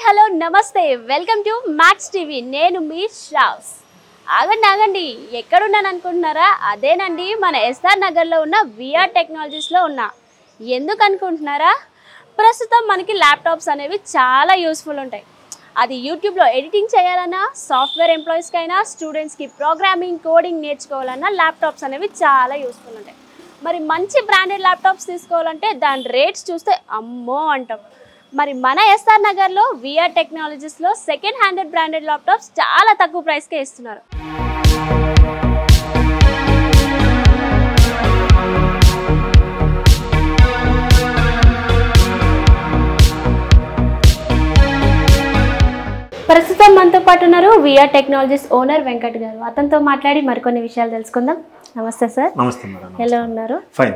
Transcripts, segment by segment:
Hello నమస్తే welcome to max TV నేను మీ శ్రావ్స్ ఆగండి ఎక్కడున్నాను అనుకుంటున్నారా అదేనండి మన ఎస్ఆర్ నగర్లో ఉన్న విఆర్ టెక్నాలజీస్లో ఉన్నా ఎందుకు అనుకుంటున్నారా ప్రస్తుతం మనకి ల్యాప్టాప్స్ అనేవి చాలా యూస్ఫుల్ ఉంటాయి అది యూట్యూబ్లో ఎడిటింగ్ చేయాలన్నా సాఫ్ట్వేర్ ఎంప్లాయీస్కైనా స్టూడెంట్స్కి ప్రోగ్రామింగ్ కోడింగ్ నేర్చుకోవాలన్నా ల్యాప్టాప్స్ అనేవి చాలా యూస్ఫుల్ ఉంటాయి మరి మంచి బ్రాండెడ్ ల్యాప్టాప్స్ తీసుకోవాలంటే దాని రేట్స్ చూస్తే అమ్మో అంటాం మరి మన ఎస్ఆర్ నగర్లో విఆర్ టెక్నాలజీస్లో సెకండ్ హ్యాండెడ్ బ్రాండెడ్ ల్యాప్టాప్స్ చాలా తక్కువ ప్రైస్కే ఇస్తున్నారు ప్రస్తుతం మనతో పాటు ఉన్నారు విఆర్ టెక్నాలజీస్ ఓనర్ వెంకట్ గారు అతనితో మాట్లాడి మరికొన్ని విషయాలు తెలుసుకుందాం నమస్తే సార్ నమస్తే మేడం ఎలా ఉన్నారు ఫైన్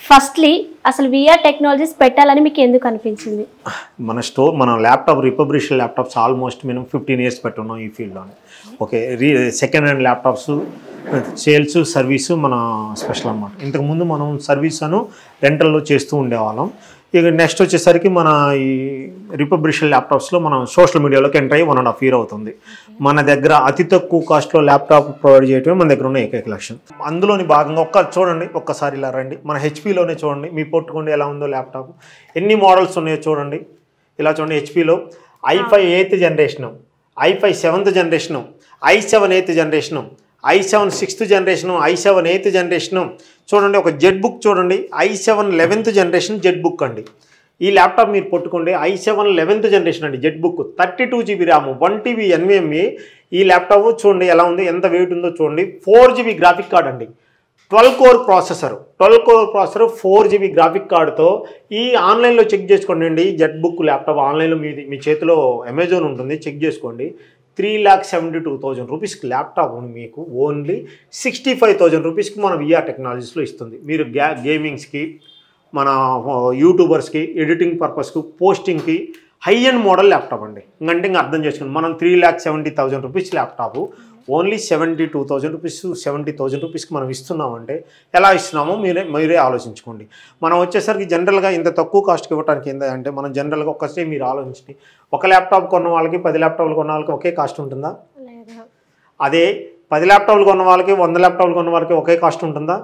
ఫస్ట్లీ అసలు విఆర్ టెక్నాలజీస్ పెట్టాలని మీకు ఎందుకు అనిపించింది మన ల్యాప్టాప్ రిపబ్లిషన్ ల్యాప్టాప్స్ ఆల్మోస్ట్ మేము 15 years పెట్టున్నాం ఈ ఫీల్డ్లోనే okay second hand laptops sales service మన స్పెషల్ అన్నమాట ఇంతకుముందు మనం సర్వీస్ అను రెంటల్లో చేస్తూ ఉండేవాళ్ళం ఇక నెక్స్ట్ వచ్చేసరికి మన ఈ రిపబ్లిషన్ ల్యాప్టాప్స్లో మనం సోషల్ మీడియాలోకి ఎంటర్ అయ్యి 1.5 years అవుతుంది మన దగ్గర అతి తక్కువ కాస్ట్లో ల్యాప్టాప్ ప్రొవైడ్ చేయటమే మన దగ్గర ఉన్న ఏకైక లక్ష్యం అందులోని భాగంగా చూడండి ఒక్కసారి ఇలా రండి మన హెచ్పీలోనే చూడండి మీ పట్టుకోండి ఎలా ఉందో ల్యాప్టాప్ ఎన్ని మోడల్స్ ఉన్నాయో చూడండి ఇలా చూడండి హెచ్పీలో i5 8th generation i5 7th generation i7 8th generation i7 6th generation i7 8th generation చూడండి ఒక జెడ్ బుక్ చూడండి i7 11th generation Z book అండి ఈ ల్యాప్టాప్ మీరు పట్టుకోండి i7 11th జనరేషన్ అండి Z book 32 GB RAM 1 TB NVMe ఈ laptop చూడండి ఎలా ఉంది ఎంత వెయిట్ ఉందో చూడండి 4 GB గ్రాఫిక్ కార్డ్ అండి 12 core ప్రాసెసర్ 4 GB గ్రాఫిక్ కార్డుతో ఈ ఆన్లైన్లో చెక్ చేసుకోండి అండి జెడ్ బుక్ ల్యాప్టాప్ ఆన్లైన్లో మీ చేతిలో అమెజాన్ ఉంటుంది చెక్ చేసుకోండి 3,72,000 రూపీస్కి ల్యాప్టాప్ ఉంది మీకు ఓన్లీ 65,000 రూపీస్కి మన విఆర్ టెక్నాలజీస్లో ఇస్తుంది మీరు గేమింగ్స్కి మన యూట్యూబర్స్కి ఎడిటింగ్ పర్పస్కి పోస్టింగ్కి హై అండ్ మోడల్ ల్యాప్టాప్ అండి ఇంకంటే ఇంకా అర్థం చేసుకోండి మనం 3,70,000 రూపీస్ ల్యాప్టాప్ ఓన్లీ 72,000 రూపీస్ 70,000 రూపీస్కి మనం ఇస్తున్నామంటే ఎలా ఇస్తున్నామో మీరే ఆలోచించుకోండి మనం వచ్చేసరికి జనరల్గా ఇంత తక్కువ కాస్ట్కి ఇవ్వడానికి ఏంటంటే మనం జనరల్గా ఒక్కసారి మీరు ఆలోచించి ఒక ల్యాప్టాప్ కొన్న వాళ్ళకి 10 ల్యాప్టాప్లు కొన్న వాళ్ళకి ఒకే కాస్ట్ ఉంటుందా అదే 10 ల్యాప్టాప్లు కొన్న వాళ్ళకి 100 ల్యాప్టాప్లు కొన్న వాళ్ళకి ఒకే కాస్ట్ ఉంటుందా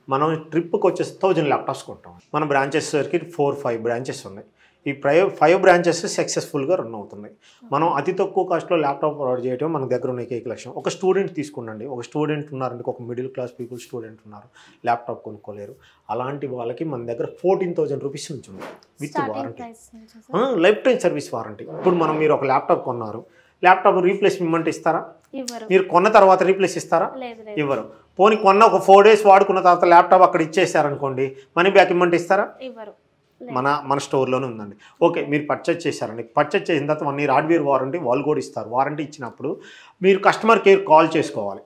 మనం ట్రిప్కి వచ్చేసి 1000 ల్యాప్టాప్స్ కొంటాం మన బ్రాంచెస్ సరికి 4-5 బ్రాంచెస్ ఉన్నాయి ఈ 5 బ్రాంచెస్ సక్సెస్ఫుల్గా రన్ అవుతున్నాయి మనం అతి తక్కువ కాస్ట్లో ల్యాప్టాప్ ప్రొవైడ్ చేయడం మన దగ్గర ఉన్న ఏకైక లక్ష్యం ఒక స్టూడెంట్ తీసుకున్నాండి ఒక స్టూడెంట్ ఉన్నారంటే ఒక మిడిల్ క్లాస్ పీపుల్ స్టూడెంట్ ఉన్నారు ల్యాప్టాప్ కొనుక్కోలేరు అలాంటి వాళ్ళకి మన దగ్గర 14,000 రూపీస్ నుంచి ఉంది with warranty life time service warranty ఇప్పుడు మీరు ఒక ల్యాప్టాప్ కొన్నారు ల్యాప్టాప్ రీప్లేస్మెంట్ ఇస్తారా మీరు కొన్న తర్వాత రీప్లేస్ ఇస్తారా ఇవ్వరు పోనీ కొన్న ఒక 4 days వాడుకున్న తర్వాత ల్యాప్టాప్ అక్కడ ఇచ్చేసారనుకోండి మనీ బ్యాక్ ఇవ్వమంటే ఇస్తారా మన స్టోర్లోనే ఉందండి ఓకే మీరు పర్చేజ్ చేశారండి పర్చేజ్ చేసిన తర్వాత 1 year హార్డ్వేర్ వారంటీ వాళ్ళు కూడా ఇస్తారు వారంటీ ఇచ్చినప్పుడు మీరు కస్టమర్ కేర్ కాల్ చేసుకోవాలి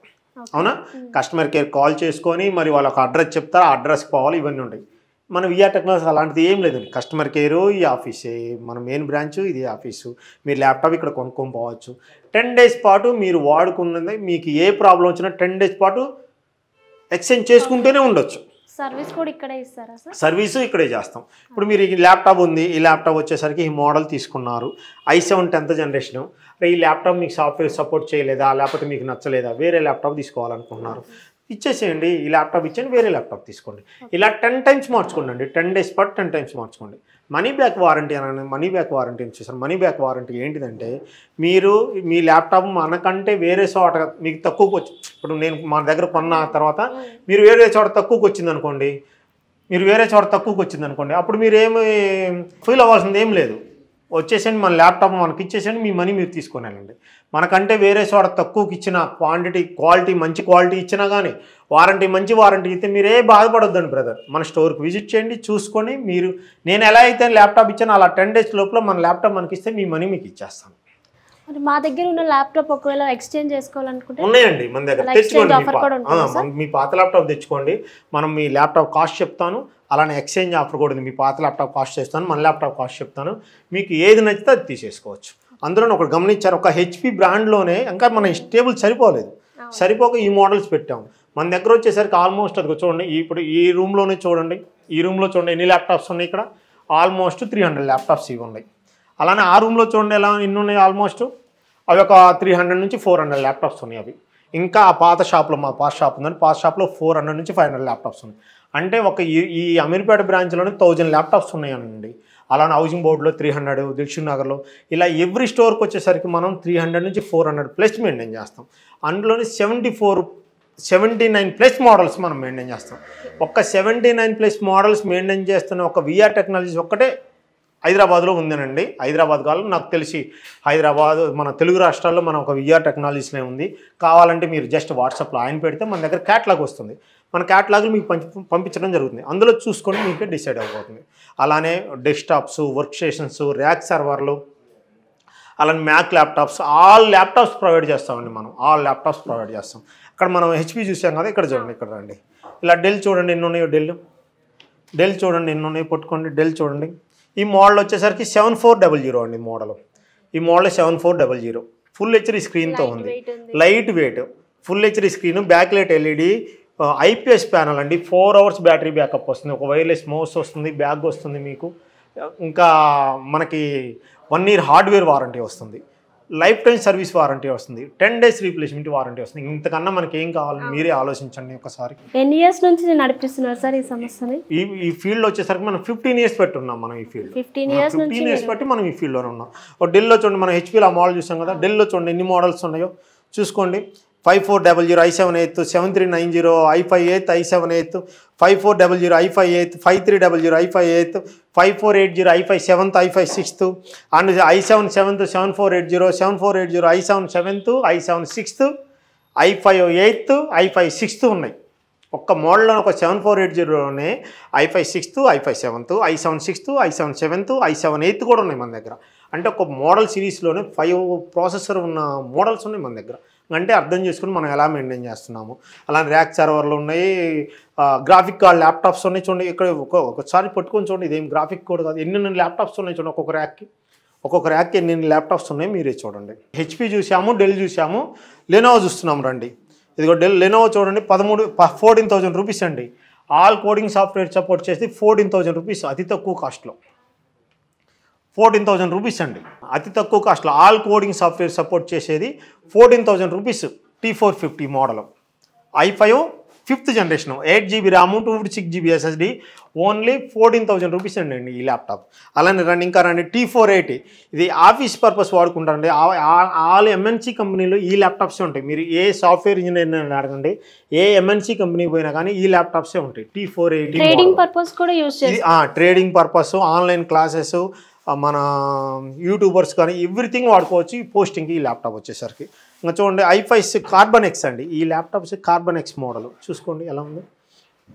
అవునా కస్టమర్ కేర్ కాల్ చేసుకొని మరి వాళ్ళకి అడ్రస్ చెప్తారు ఆ అడ్రస్కి పోవాలి ఇవన్నీ ఉంటాయి మన విఆర్ టెక్నాలజీ అలాంటిది ఏం లేదండి కస్టమర్ కేరు ఈ ఆఫీసే మన మెయిన్ బ్రాంచ్ ఇది ఆఫీసు మీరు ల్యాప్టాప్ ఇక్కడ కొనుక్కొని పోవచ్చు 10 days పాటు మీరు వాడుకున్నది మీకు ఏ ప్రాబ్లం వచ్చినా 10 days పాటు ఎక్స్చేంజ్ చేసుకుంటూనే ఉండొచ్చు సర్వీస్ కూడా ఇక్కడే ఇస్తారా సార్ సర్వీసు ఇక్కడే చేస్తాం ఇప్పుడు మీరు ఈ ల్యాప్టాప్ ఉంది ఈ ల్యాప్టాప్ వచ్చేసరికి ఈ మోడల్ తీసుకున్నారు i7 10th జనరేషను ఈ ల్యాప్టాప్ మీకు సాఫ్ట్వేర్ సపోర్ట్ చేయలేదా లేకపోతే మీకు నచ్చలేదా వేరే ల్యాప్టాప్ తీసుకోవాలనుకుంటున్నారు ఇచ్చేసేయండి ఈ ల్యాప్టాప్ ఇచ్చేయండి వేరే ల్యాప్టాప్ తీసుకోండి ఇలా 10 times మార్చుకోండి 10 days పాటు 10 times మార్చుకోండి మనీ బ్యాక్ వారంటీ అని మనీ బ్యాక్ వారంటీ వచ్చేసారు మనీ బ్యాక్ వారంటీ ఏంటిదంటే మీరు మీ ల్యాప్టాప్ మనకంటే వేరే చోట మీకు తక్కువకి వచ్చి ఇప్పుడు నేను మన దగ్గర కొన్న తర్వాత మీరు వేరే చోట తక్కువకి వచ్చింది అనుకోండి అప్పుడు మీరు ఏమి ఫీల్ అవ్వాల్సింది ఏం లేదు వచ్చేసండి మన ల్యాప్టాప్ మనకి ఇచ్చేసండి మీ మనీ మీరు తీసుకొని వెళ్ళండి మనకంటే వేరే చోట తక్కువకి ఇచ్చిన క్వాలిటీ మంచి క్వాలిటీ ఇచ్చినా కానీ మంచి వారంటీ ఇస్తే మీరే బాధపడొద్దండి బ్రదర్ మన స్టోర్కి విజిట్ చేయండి చూసుకొని మీరు నేను ఎలా అయితే ల్యాప్టాప్ ఇచ్చానో అలా 10 days లోపల మన ల్యాప్టాప్ మనకి ఇస్తే మీ మనీ మీకు ఇచ్చేస్తాను మా దగ్గర ఉన్న ల్యాప్టాప్ ఒకవేళ ఎక్స్చేంజ్ చేసుకోవాలనుకుంటే ఉన్నాయండి మన దగ్గర తెచ్చుకోండి మీ పాత ల్యాప్టాప్ తెచ్చుకోండి మనం మీ ల్యాప్టాప్ కాస్ట్ చెప్తాను అలానే ఎక్స్చేంజ్ ఆఫర్ కూడా ఉంది మీ పాత ల్యాప్టాప్ కాస్ట్ చేస్తాను మన ల్యాప్టాప్ కాస్ట్ చెప్తాను మీకు ఏది నచ్చితే అది తీసేసుకోవచ్చు అందులో ఒకటి గమనించారు ఒక హెచ్పి బ్రాండ్లోనే ఇంకా మన టేబుల్ సరిపోక ఈ మోడల్స్ పెట్టాము మన దగ్గర వచ్చేసరికి ఆల్మోస్ట్ అది చూడండి ఇప్పుడు ఈ రూమ్లోనే చూడండి ఎన్ని ల్యాప్టాప్స్ ఉన్నాయి ఇక్కడ ఆల్మోస్ట్ 300 ల్యాప్టాప్స్ ఇవి ఉన్నాయి అలానే ఆ రూమ్లో చూడండి ఎలా ఎన్ని ఉన్నాయి, ఆల్మోస్ట్ అవి ఒక 300 నుంచి 400 ల్యాప్టాప్స్ ఉన్నాయి. అవి ఇంకా ఆ పాత షాప్లో, మా పాత షాప్ ఉందండి, పాత షాప్లో 400 నుంచి 500 ల్యాప్టాప్స్ ఉన్నాయి. అంటే ఒక ఈ అమీర్పేట బ్రాంచ్లోనే 1000 ల్యాప్టాప్స్ ఉన్నాయనండి. అలానే హౌసింగ్ బోర్డులో 300, దిల్షుక్ నగర్లో, ఇలా ఎవ్రీ స్టోర్కి వచ్చేసరికి మనం 300 నుంచి 400 ప్లస్ మెయింటైన్ చేస్తాం. అందులోని 79 ప్లస్ మోడల్స్ మనం మెయింటైన్ చేస్తాం. ఒక్క 79 ప్లస్ మోడల్స్ మెయింటైన్ చేస్తున్న ఒక విఆర్ టెక్నాలజీస్ ఒక్కటే హైదరాబాద్లో ఉందేనండి. హైదరాబాద్ కాదు, నాకు తెలిసి హైదరాబాద్ మన తెలుగు రాష్ట్రాల్లో మన ఒక విఆర్ టెక్నాలజీస్నే ఉంది. కావాలంటే మీరు జస్ట్ వాట్సాప్లో ఆయన పెడితే మన దగ్గర క్యాటలాగ్ వస్తుంది. మన క్యాటలాగ్లు మీకు పంపించడం జరుగుతుంది. అందులో చూసుకొని మీకే డిసైడ్ అయిపోతుంది. అలానే డెస్క్టాప్స్, వర్క్ స్టేషన్స్, ర్యాక్ సర్వర్లు, అలానే Mac laptops, all laptops provide చేస్తామండి. మనం ఆల్ ల్యాప్టాప్స్ ప్రొవైడ్ చేస్తాం. అక్కడ మనం హెచ్పి చూసాం కదా, ఇక్కడ చూడండి, ఇక్కడ రండి. ఇలా డెల్ చూడండి ఎన్ని ఉన్నాయో, డెల్ చూడండి ఎన్ని ఉన్నాయో, పట్టుకోండి. డెల్ చూడండి. ఈ మోడల్ వచ్చేసరికి 7400 అండి. ఈ మోడల్ 7400 ఫుల్ హెచ్డి స్క్రీన్తో ఉంది. Light weight full HD screen, back light LED, IPS panel అండి. 4 hours బ్యాటరీ బ్యాకప్ వస్తుంది. ఒక వైర్లెస్ మౌస్ వస్తుంది, బ్యాగ్ వస్తుంది మీకు. ఇంకా మనకి 1 year హార్డ్వేర్ వారంటీ వస్తుంది, లైఫ్ టైం సర్వీస్ వారంటీ వస్తుంది, 10 days రీప్లేస్మెంట్ వారంటీ వస్తుంది. ఇంతకన్నా మనకి ఏం కావాలని మీరే ఆలోచించండి ఒకసారి. ఎన్ని ఇయర్స్ నుంచి నడిపిస్తున్నారు సార్ ఈ సమస్యని? ఈ ఫీల్డ్ వచ్చేసరికి మనం 15 years పెట్టి ఉన్నాం. మనం ఈ ఫీల్డ్ 15 years బట్టి మనం ఈ ఫీల్డ్లోనే ఉన్నాం. ఒక డెల్లో చూడండి, మనం హెచ్పీలో ఆ మోడల్ చూసాం కదా, డెల్లో చూడండి ఎన్ని మోడల్స్ ఉన్నాయో చూసుకోండి. 5400, i7-8, 7390, i5-8, i7-8, 5400, i5-8, 5300, i5-8, 5480, i5-7, i5-6, and i7-7, 7480, 7480, i7-7, i7-6, i5-8, i5-6 ఉన్నాయి. ఒక్క మోడల్లో ఒక 7480లోనే i5-6, i5-7, i7-6, i7-7, i7-8 కూడా ఉన్నాయి మన దగ్గర. అంటే ఒక మోడల్ సిరీస్లోనే 5 ప్రాసెసర్ ఉన్న మోడల్స్ ఉన్నాయి మన దగ్గర. అంటే అర్థం చేసుకుని మనం ఎలా మెయింటైన్ చేస్తున్నాము. అలానే ర్యాక్ సర్వర్లు ఉన్నాయి, గ్రాఫిక్ కార్డ్ ల్యాప్టాప్స్ ఉన్నాయి. చూడండి ఇక్కడ ఒకసారి పట్టుకొని చూడండి, ఇదేం గ్రాఫిక్ కోడ్ కాదు, ఎన్ని ల్యాప్టాప్స్ ఉన్నాయి చూడండి. ఒక్కొక్క ర్యాక్కి ఎన్ని ల్యాప్టాప్స్ ఉన్నాయి మీరే చూడండి. హెచ్పి చూసాము, డెల్ చూసాము, లెనోవో చూస్తున్నాం రండి. ఇదిగో లెనోవో చూడండి, 14,000 రూపీస్ అండి. ఆల్ కోడింగ్ సాఫ్ట్వేర్ సపోర్ట్ చేసి 14,000 రూపీస్, అతి తక్కువ కాస్ట్లో 14,000 రూపీస్ అండి. అతి తక్కువ కాస్ట్లో ఆల్ కోడింగ్ సాఫ్ట్వేర్ సపోర్ట్ చేసేది 14,000 rupees. T450 model, i5 5th generation, 8GB RAM, 256GB SSD, only 14,000 rupees అండి ఈ ల్యాప్టాప్. అలానే రండి, ఇంకా రండి, T480, ఇది ఆఫీస్ పర్పస్ వాడుకుంటారండి. ఆల్ ఎంఎన్సీ కంపెనీలో ఈ ల్యాప్టాప్సే ఉంటాయి. మీరు ఏ సాఫ్ట్వేర్ ఇంజనీర్ అడగండి, ఏ ఎంఎన్సీ కంపెనీ పోయినా కానీ ఈ ల్యాప్టాప్సే ఉంటాయి. T480 ట్రేడింగ్ పర్పస్ కూడా యూజ్ చేస్తారు. ట్రేడింగ్ పర్పస్, ఆన్లైన్ క్లాసెస్, మన యూట్యూబర్స్ కానీ ఎవ్రీథింగ్ వాడుకోవచ్చు ఈ పోస్టింగ్కి ఈ ల్యాప్టాప్ వచ్చేసరికి. ఇంకా చూడండి, i5 కార్బన్ ఎక్స్ అండి. ఈ ల్యాప్టాప్స్ కార్బన్ ఎక్స్ మోడల్ చూసుకోండి ఎలా ఉంది.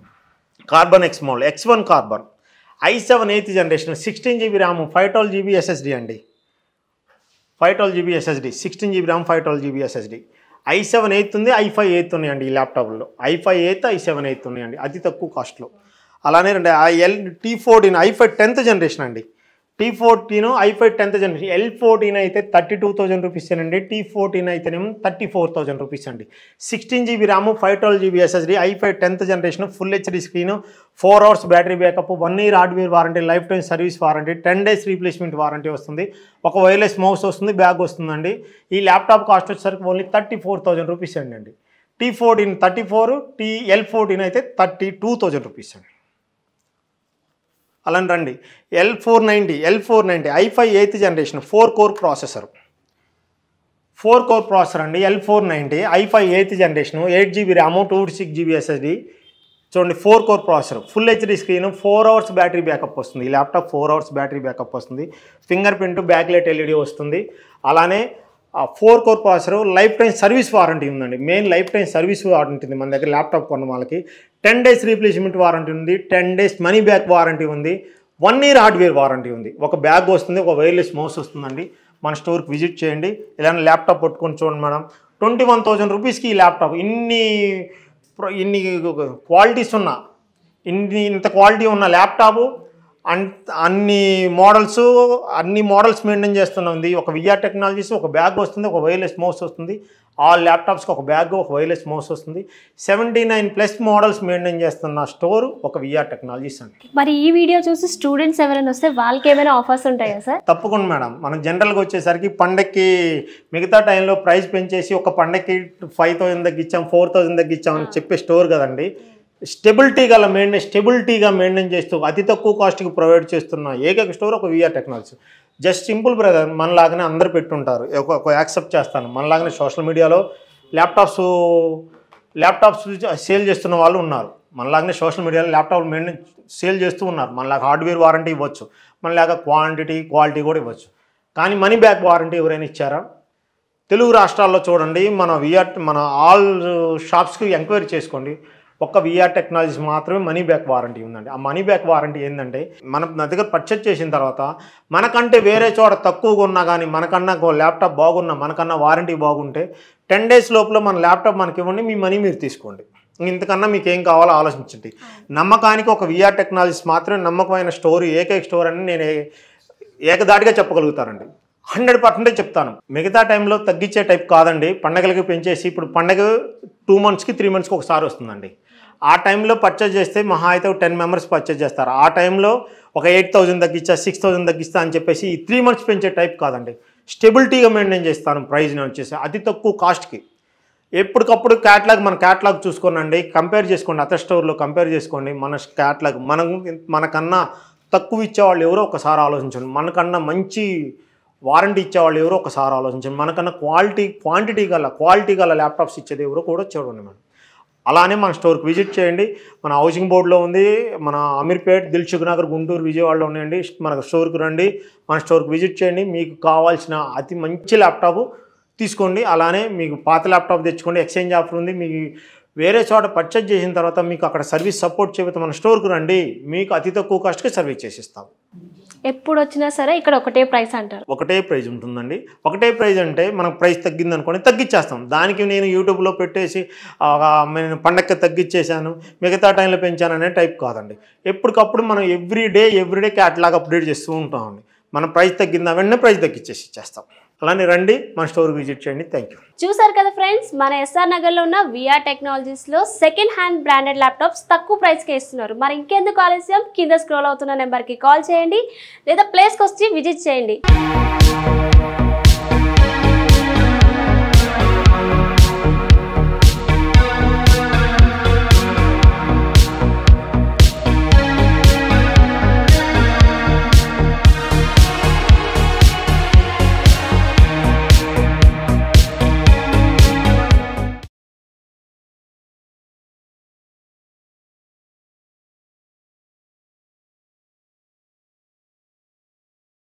Carbon X model, X1 carbon, i7 8th generation, 16GB RAM, 512GB SSD అండి. 512GB SSD, 16GB RAM, 512GB SSD. i7 8th ఉంది, i5 8th ఉన్నాయండి ఈ ల్యాప్టాప్లో. i5 8th, i7 8th ఉన్నాయండి అతి తక్కువ కాస్ట్లో. అలానే రండి, T14, i5 10th జనరేషన్ అండి. T14, i5 10th generation. L14 అయితే 32,000 రూపీస్ అండి. T14 అయితేనేమో 34,000 రూపీస్ అండి. 16GB RAM, 512GB SSD, i5 10th generation, full HD screen, 4 hours battery backup, 1 year hardware warranty, life time service warranty, 10 days replacement warranty వస్తుంది. ఒక wireless mouse వస్తుంది, bag వస్తుందండి. ఈ laptop cost వచ్చేసరికి only 34,000 rupees అండి. T14 34, L14 అయితే 32,000 rupees అండి. అలానే రండి, L490, i5 8th generation, 4 core processor, 4 core processor అండి. L490, i5 8th generation, 8GB RAM, 256GB SSD. చూడండి, 4 core processor, full HD screen, 4 hours battery backup వస్తుంది. ఈ ల్యాప్టాప్ 4 hours బ్యాటరీ బ్యాకప్ వస్తుంది. Finger print, back light LED వస్తుంది. అలానే 4 core processor, lifetime service warranty ఉందండి. Main lifetime service warranty ఉంది మన దగ్గర. ల్యాప్టాప్ కొన్న వాళ్ళకి 10 days రీప్లేస్మెంట్ వారంటీ ఉంది, 10 days మనీ బ్యాక్ వారంటీ ఉంది, 1 year హార్డ్వేర్ వారంటీ ఉంది. ఒక బ్యాగ్ వస్తుంది, ఒక వైర్లెస్ మౌస్ వస్తుందండి. మన స్టోర్కి విజిట్ చేయండి. ఇలాంటి ల్యాప్టాప్ పట్టుకొని చూడండి మేడం, 21,000 రూపీస్కి ఈ ల్యాప్టాప్, ఇన్ని క్వాలిటీస్ ఉన్న, ఇంత క్వాలిటీ ఉన్న ల్యాప్టాప్ అన్ని మోడల్స్ మెయింటైన్ చేస్తున్నది. ఒక విఆర్ టెక్నాలజీస్ ఒక బ్యాగ్ వస్తుంది, ఒక వైర్లెస్ మౌస్ వస్తుంది. ఆల్ ల్యాప్టాప్స్కి ఒక బ్యాగ్, ఒక వైర్లెస్ మౌస్ వస్తుంది. 79+ మోడల్స్ మెయింటైన్ చేస్తున్న స్టోర్ ఒక విఆర్ టెక్నాలజీస్ అండి. మరి ఈ వీడియో చూసి స్టూడెంట్స్ ఎవరైనా వస్తే వాళ్ళకి ఏమైనా ఆఫర్స్ ఉంటాయా సార్? తప్పకుండా మేడం. మనం జనరల్గా వచ్చేసరికి పండక్కి మిగతా టైంలో ప్రైస్ పెంచేసి ఒక పండక్కి 5,000 తగ్గించాం, 4,000 తగ్గించాం అని చెప్పే స్టోర్ కదండి. స్టెబిలిటీగా మెయింటైన్ చేస్తూ అతి తక్కువ కాస్ట్కి ప్రొవైడ్ చేస్తున్న ఏకైక స్టోర్ ఒక V R technology. Just simple brother, మనలాగానే అందరు పెట్టుంటారు, ఒక యాక్సెప్ట్ చేస్తాను. మనలాగానే సోషల్ మీడియాలో ల్యాప్టాప్స్ సేల్ చేస్తున్న వాళ్ళు ఉన్నారు. మనలాగానే సోషల్ మీడియాలో ల్యాప్టాప్ మెయింటైన్ సేల్ చేస్తూ ఉన్నారు. మనలాగా హార్డ్వేర్ వారంటీ ఇవ్వచ్చు, మనలాగా క్వాలిటీ కూడా ఇవ్వచ్చు. కానీ మనీ బ్యాక్ వారంటీ ఎవరైనా ఇచ్చారా? తెలుగు రాష్ట్రాల్లో చూడండి, మన ఆల్ షాప్స్కి ఎంక్వైరీ చేసుకోండి. ఒక్క విఆర్ టెక్నాలజీస్ మాత్రమే మనీ బ్యాక్ వారంటీ ఉందండి. ఆ మనీ బ్యాక్ వారంటీ ఏంటంటే, మనం నా దగ్గర పర్చేజ్ చేసిన తర్వాత మనకంటే వేరే చోట తక్కువగా ఉన్నా కానీ, మనకన్నా ల్యాప్టాప్ బాగున్నా, మనకన్నా వారంటీ బాగుంటే 10 days లోపల మన ల్యాప్టాప్ మనకి ఇవ్వండి, మీ మనీ మీరు తీసుకోండి. ఇంతకన్నా మీకు ఏం కావాలో ఆలోచించండి. నమ్మకానికి ఒక విఆర్ టెక్నాలజీస్ మాత్రమే నమ్మకమైన స్టోర్, ఏకైక స్టోర్ అని నేను ఏకదాటిగా చెప్పగలుగుతానండి. 100% చెప్తాను. మిగతా టైంలో తగ్గించే టైప్ కాదండి. పండగలకి పెంచేసి, ఇప్పుడు పండగ 2 monthsకి 3 monthsకి ఒకసారి వస్తుందండి. ఆ టైంలో పర్చేజ్ చేస్తే మహా అయితే 10 members పర్చేజ్ చేస్తారు. ఆ టైంలో ఒక 8,000 తగ్గించా, 6,000 తగ్గిస్తా అని చెప్పేసి ఈ 3 months పెంచే టైప్ కాదండి. స్టెబిలిటీగా మెయింటైన్ చేస్తాను ప్రైజ్ని వచ్చేసి అతి తక్కువ కాస్ట్కి. ఎప్పటికప్పుడు మన క్యాటలాగ్ చూసుకోనండి, కంపేర్ చేసుకోండి. అదర్ స్టోర్లో కంపేర్ చేసుకోండి. మన క్యాటలాగ్ మనకన్నా తక్కువ ఇచ్చేవాళ్ళు ఎవరో ఒకసారి ఆలోచించండి. మనకన్నా మంచి వారంటీ ఇచ్చేవాళ్ళు ఎవరో ఒకసారి ఆలోచించండి. మనకన్నా క్వాలిటీ గల ల్యాప్టాప్స్ ఇచ్చేది ఎవరో కూడా చూడండి మేడం. అలానే మన స్టోర్కి విజిట్ చేయండి. మన హౌసింగ్ బోర్డులో ఉంది, మన అమీర్పేట్, దిల్సుఖ్ నగర్, గుంటూరు, విజయవాడలో ఉన్నాయండి. మన స్టోర్కి రండి, మన స్టోర్కి విజిట్ చేయండి. మీకు కావాల్సిన అతి మంచి ల్యాప్టాప్ తీసుకోండి. అలానే మీకు పాత ల్యాప్టాప్ తెచ్చుకోండి, ఎక్స్చేంజ్ ఆఫర్ ఉంది. మీకు వేరే చోట పర్చేజ్ చేసిన తర్వాత మీకు అక్కడ సర్వీస్ సపోర్ట్ చేయకపోతే మన స్టోర్కి రండి, మీకు అతి తక్కువ కాస్ట్కి సర్వీస్ చేసిస్తాం. ఎప్పుడు వచ్చినా సరే ఇక్కడ ఒకటే ప్రైస్ అంటారు? ఒకటే ప్రైజ్ ఉంటుందండి. ఒకటే ప్రైజ్ అంటే మనకు ప్రైస్ తగ్గింది అనుకోండి, తగ్గించేస్తాం. దానికి నేను యూట్యూబ్లో పెట్టేసి నేను పండగకి తగ్గించేశాను, మిగతా టైంలో పెంచాను అనే టైప్ కాదండి. ఎప్పటికప్పుడు మనం ఎవ్రీడే క్యాటలాగ్ అప్డేట్ చేస్తూ ఉంటామండి. మన ప్రైస్ తగ్గిందా వెంటనే ప్రైస్ తగ్గించేసి ఇచ్చేస్తాం. అలానే రండి, మన స్టోర్కి విజిట్ చేయండి. Thank you. చూసారు కదా ఫ్రెండ్స్, మన ఎస్ఆర్ నగర్లో ఉన్న విఆర్ టెక్నాలజీస్లో సెకండ్ హ్యాండ్ బ్రాండెడ్ ల్యాప్టాప్స్ తక్కువ ప్రైస్కి ఇస్తున్నారు. మరి ఇంకెందుకు ఆలస్యం, కింద స్క్రోల్ అవుతున్న నెంబర్కి కాల్ చేయండి లేదా ప్లేస్కి వచ్చి విజిట్ చేయండి.